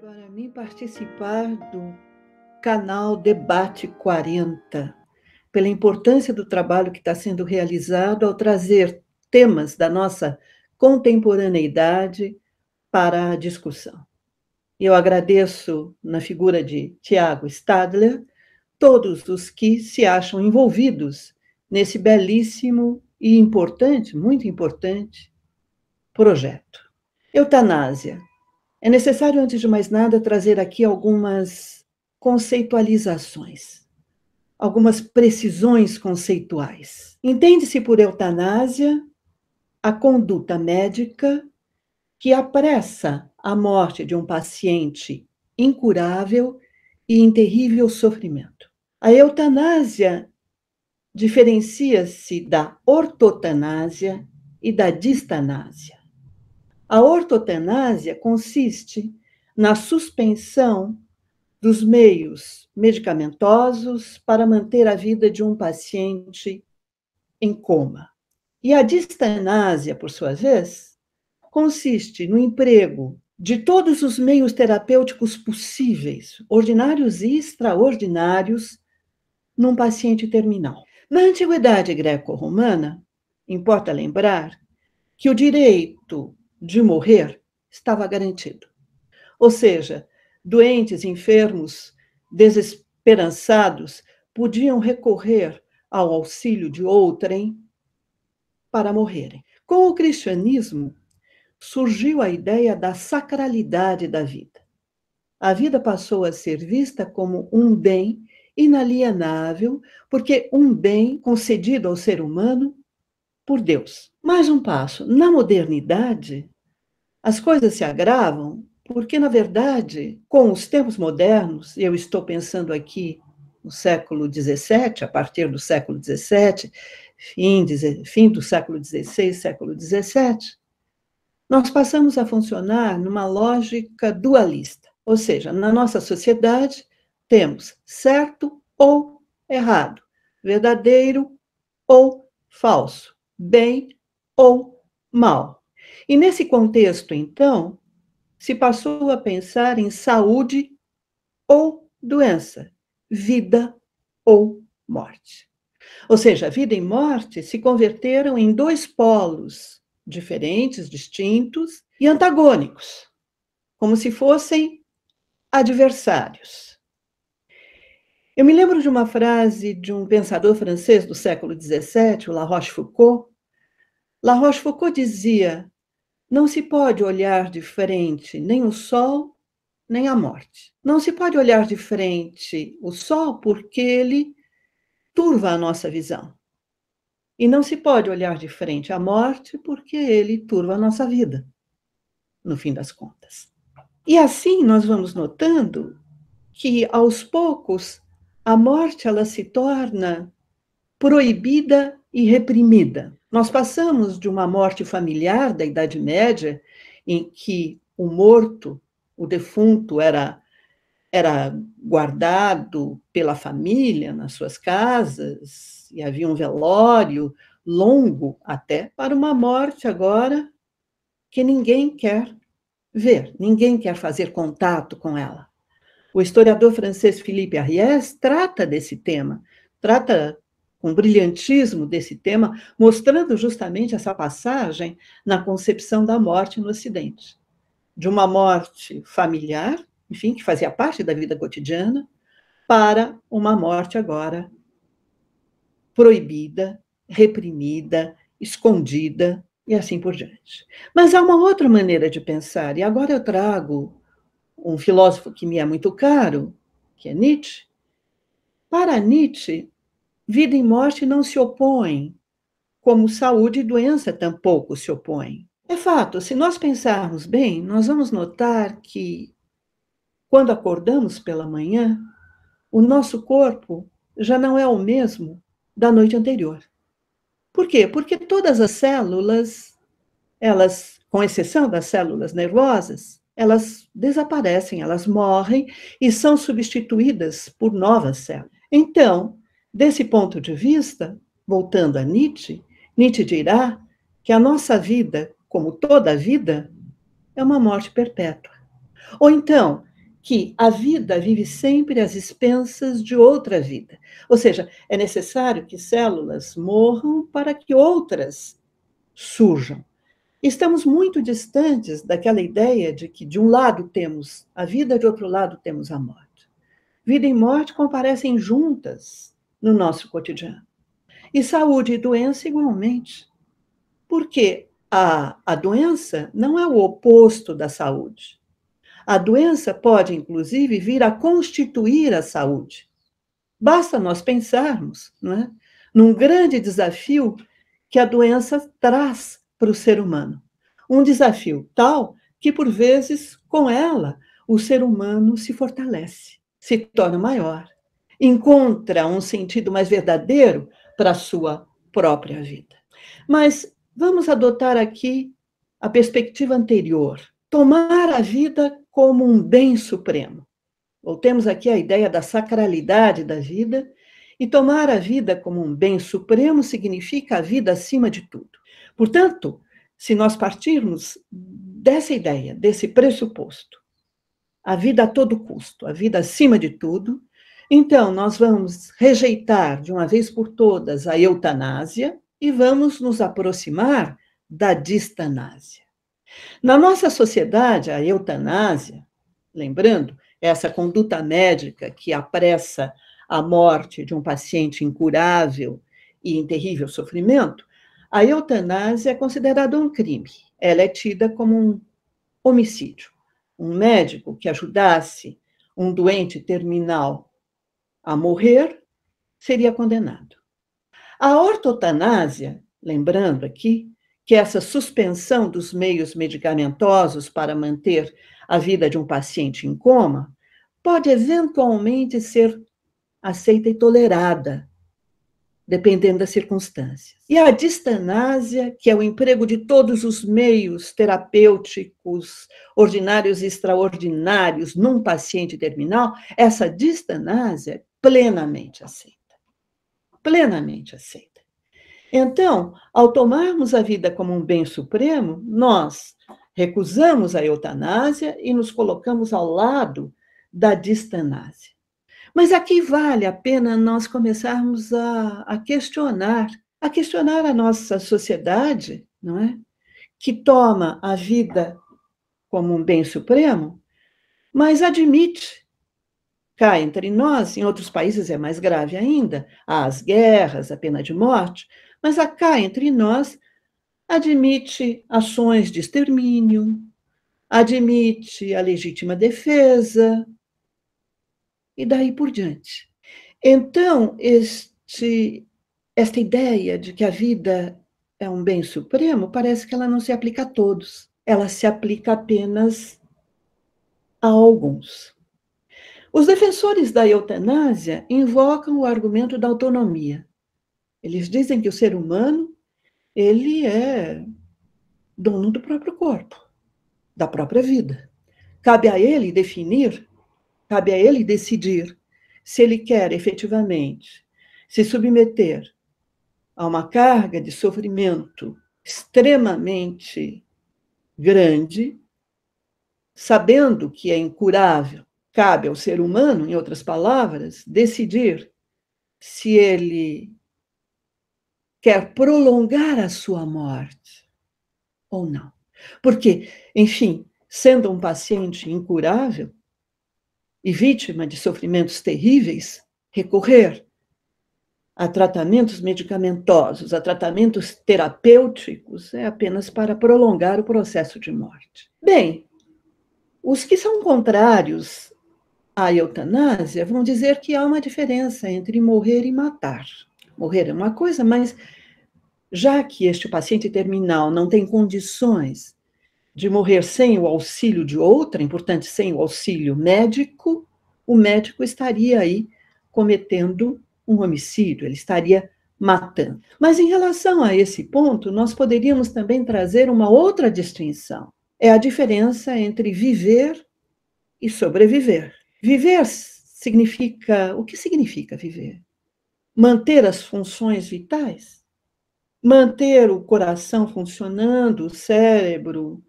para mim participar do canal Debate 40, pela importância do trabalho que está sendo realizado ao trazer temas da nossa contemporaneidade para a discussão. Eu agradeço, na figura de Tiago Stadler, todos os que se acham envolvidos nesse belíssimo e importante, muito importante, projeto. Eutanásia. É necessário, antes de mais nada, trazer aqui algumas conceitualizações, algumas precisões conceituais. Entende-se por eutanásia a conduta médica que apressa a morte de um paciente incurável e em terrível sofrimento. A eutanásia diferencia-se da ortotanásia e da distanásia. A ortotanásia consiste na suspensão dos meios medicamentosos para manter a vida de um paciente em coma. E a distanásia, por sua vez, consiste no emprego de todos os meios terapêuticos possíveis, ordinários e extraordinários, num paciente terminal. Na antiguidade greco-romana, importa lembrar que o direito de morrer estava garantido. Ou seja, doentes, enfermos, desesperançados podiam recorrer ao auxílio de outrem para morrerem. Com o cristianismo, surgiu a ideia da sacralidade da vida. A vida passou a ser vista como um bem inalienável, porque um bem concedido ao ser humano por Deus. Mais um passo. Na modernidade, as coisas se agravam porque, na verdade, com os tempos modernos, eu estou pensando aqui no século XVII, a partir do século XVII, fim do século XVI, século XVII, nós passamos a funcionar numa lógica dualista. Ou seja, na nossa sociedade, temos certo ou errado, verdadeiro ou falso, bem ou mal. E nesse contexto, então, se passou a pensar em saúde ou doença, vida ou morte. Ou seja, vida e morte se converteram em dois polos diferentes, distintos e antagônicos, como se fossem adversários. Eu me lembro de uma frase de um pensador francês do século XVII, o La Rochefoucauld. La Rochefoucauld dizia: não se pode olhar de frente nem o sol, nem a morte. Não se pode olhar de frente o sol porque ele turva a nossa visão. E não se pode olhar de frente a morte porque ele turva a nossa vida, no fim das contas. E assim nós vamos notando que, aos poucos, a morte ela se torna proibida e reprimida. Nós passamos de uma morte familiar da Idade Média, em que o morto, o defunto, era guardado pela família nas suas casas, e havia um velório longo até, para uma morte agora que ninguém quer ver, ninguém quer fazer contato com ela. O historiador francês Philippe Ariès trata desse tema, trata com brilhantismo desse tema, mostrando justamente essa passagem na concepção da morte no Ocidente. De uma morte familiar, enfim, que fazia parte da vida cotidiana, para uma morte agora proibida, reprimida, escondida e assim por diante. Mas há uma outra maneira de pensar, e agora eu trago um filósofo que me é muito caro, que é Nietzsche. Para Nietzsche, vida e morte não se opõem, como saúde e doença tampouco se opõem. É fato, se nós pensarmos bem, nós vamos notar que, quando acordamos pela manhã, o nosso corpo já não é o mesmo da noite anterior. Por quê? Porque todas as células, elas, com exceção das células nervosas, elas desaparecem, elas morrem e são substituídas por novas células. Então, desse ponto de vista, voltando a Nietzsche, Nietzsche dirá que a nossa vida, como toda a vida, é uma morte perpétua. Ou então, que a vida vive sempre às expensas de outra vida. Ou seja, é necessário que células morram para que outras surjam. Estamos muito distantes daquela ideia de que, de um lado, temos a vida, de outro lado, temos a morte. Vida e morte comparecem juntas no nosso cotidiano. E saúde e doença igualmente. Porque a doença não é o oposto da saúde. A doença pode, inclusive, vir a constituir a saúde. Basta nós pensarmos, não é, num grande desafio que a doença traz para o ser humano. Um desafio tal que, por vezes, com ela, o ser humano se fortalece, se torna maior, encontra um sentido mais verdadeiro para a sua própria vida. Mas vamos adotar aqui a perspectiva anterior, tomar a vida como um bem supremo. Voltemos aqui à ideia da sacralidade da vida, e tomar a vida como um bem supremo significa a vida acima de tudo. Portanto, se nós partirmos dessa ideia, desse pressuposto, a vida a todo custo, a vida acima de tudo, então nós vamos rejeitar de uma vez por todas a eutanásia e vamos nos aproximar da distanásia. Na nossa sociedade, a eutanásia, lembrando, essa conduta médica que apressa a morte de um paciente incurável e em terrível sofrimento, a eutanásia é considerada um crime. Ela é tida como um homicídio. Um médico que ajudasse um doente terminal a morrer seria condenado. A ortotanásia, lembrando aqui, que essa suspensão dos meios medicamentosos para manter a vida de um paciente em coma, pode eventualmente ser aceita e tolerada, dependendo das circunstâncias. E a distanásia, que é o emprego de todos os meios terapêuticos, ordinários e extraordinários, num paciente terminal, essa distanásia é plenamente aceita. Plenamente aceita. Então, ao tomarmos a vida como um bem supremo, nós recusamos a eutanásia e nos colocamos ao lado da distanásia. Mas aqui vale a pena nós começarmos a questionar a nossa sociedade, não é? Que toma a vida como um bem supremo, mas admite, cá entre nós, em outros países é mais grave ainda, há as guerras, a pena de morte, mas cá entre nós admite ações de extermínio, admite a legítima defesa, e daí por diante. Então, esta ideia de que a vida é um bem supremo, parece que ela não se aplica a todos, ela se aplica apenas a alguns. Os defensores da eutanásia invocam o argumento da autonomia. Eles dizem que o ser humano, ele é dono do próprio corpo, da própria vida. Cabe a ele definir, cabe a ele decidir se ele quer efetivamente se submeter a uma carga de sofrimento extremamente grande, sabendo que é incurável. Cabe ao ser humano, em outras palavras, decidir se ele quer prolongar a sua morte ou não. Porque, enfim, sendo um paciente incurável e vítima de sofrimentos terríveis, recorrer a tratamentos medicamentosos, a tratamentos terapêuticos, é apenas para prolongar o processo de morte. Bem, os que são contrários à eutanásia vão dizer que há uma diferença entre morrer e matar. Morrer é uma coisa, mas já que este paciente terminal não tem condições de morrer sem o auxílio de outrem, portanto, sem o auxílio médico, o médico estaria aí cometendo um homicídio, ele estaria matando. Mas em relação a esse ponto, nós poderíamos também trazer uma outra distinção. É a diferença entre viver e sobreviver. Viver significa... O que significa viver? Manter as funções vitais? Manter o coração funcionando, o cérebro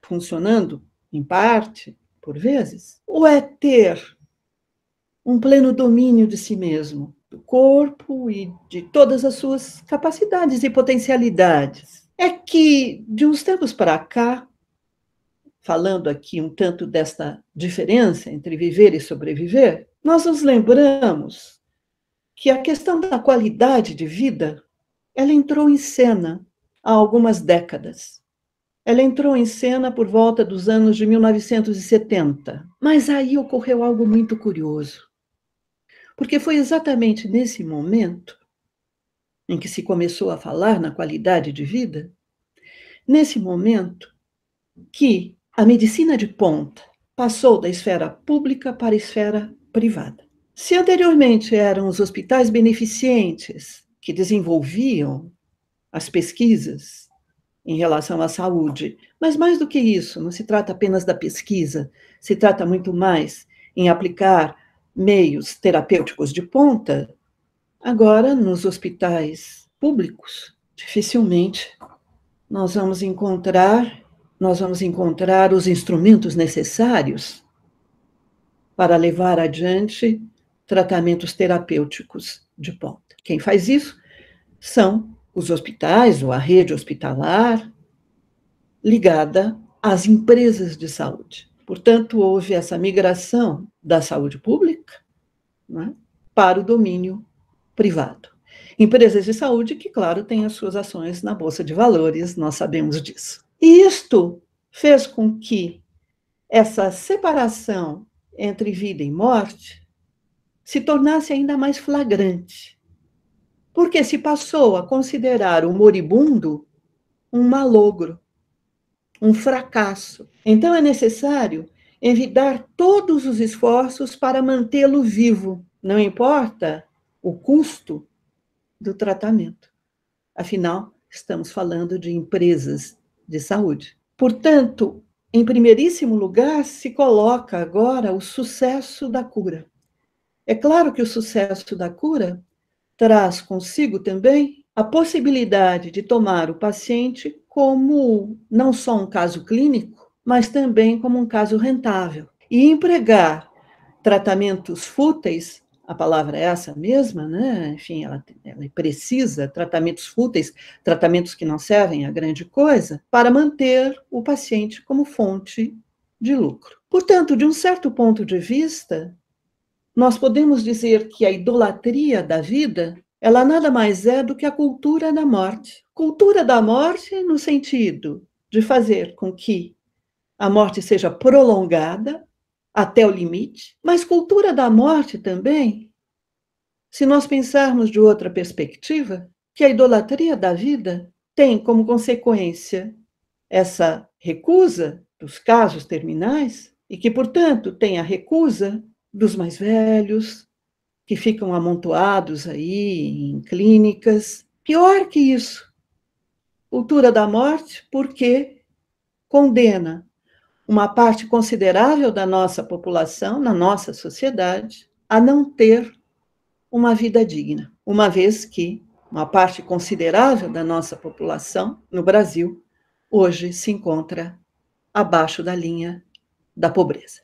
funcionando, em parte, por vezes, ou é ter um pleno domínio de si mesmo, do corpo e de todas as suas capacidades e potencialidades? É que, de uns tempos para cá, falando aqui um tanto desta diferença entre viver e sobreviver, nós nos lembramos que a questão da qualidade de vida, ela entrou em cena há algumas décadas. Ela entrou em cena por volta dos anos de 1970. Mas aí ocorreu algo muito curioso, porque foi exatamente nesse momento em que se começou a falar na qualidade de vida, nesse momento que a medicina de ponta passou da esfera pública para a esfera privada. Se anteriormente eram os hospitais beneficentes que desenvolviam as pesquisas em relação à saúde, mas mais do que isso, não se trata apenas da pesquisa, se trata muito mais em aplicar meios terapêuticos de ponta. Agora, nos hospitais públicos, dificilmente nós vamos encontrar os instrumentos necessários para levar adiante tratamentos terapêuticos de ponta. Quem faz isso são os hospitais ou a rede hospitalar ligada às empresas de saúde. Portanto, houve essa migração da saúde pública, né, para o domínio privado. Empresas de saúde que, claro, têm as suas ações na Bolsa de Valores, nós sabemos disso. E isto fez com que essa separação entre vida e morte se tornasse ainda mais flagrante, porque se passou a considerar o moribundo um malogro, um fracasso. Então é necessário envidar todos os esforços para mantê-lo vivo, não importa o custo do tratamento. Afinal, estamos falando de empresas de saúde. Portanto, em primeiríssimo lugar, se coloca agora o sucesso da cura. É claro que o sucesso da cura traz consigo também a possibilidade de tomar o paciente como não só um caso clínico, mas também como um caso rentável. E empregar tratamentos fúteis, a palavra é essa mesma, né? Enfim, ela precisa tratamentos fúteis, tratamentos que não servem a grande coisa, para manter o paciente como fonte de lucro. Portanto, de um certo ponto de vista, nós podemos dizer que a idolatria da vida, ela nada mais é do que a cultura da morte. Cultura da morte no sentido de fazer com que a morte seja prolongada até o limite, mas cultura da morte também, se nós pensarmos de outra perspectiva, que a idolatria da vida tem como consequência essa recusa dos casos terminais e que, portanto, tem a recusa dos mais velhos, que ficam amontoados aí em clínicas. Pior que isso, cultura da morte, porque condena uma parte considerável da nossa população, na nossa sociedade, a não ter uma vida digna, uma vez que uma parte considerável da nossa população no Brasil hoje se encontra abaixo da linha da pobreza.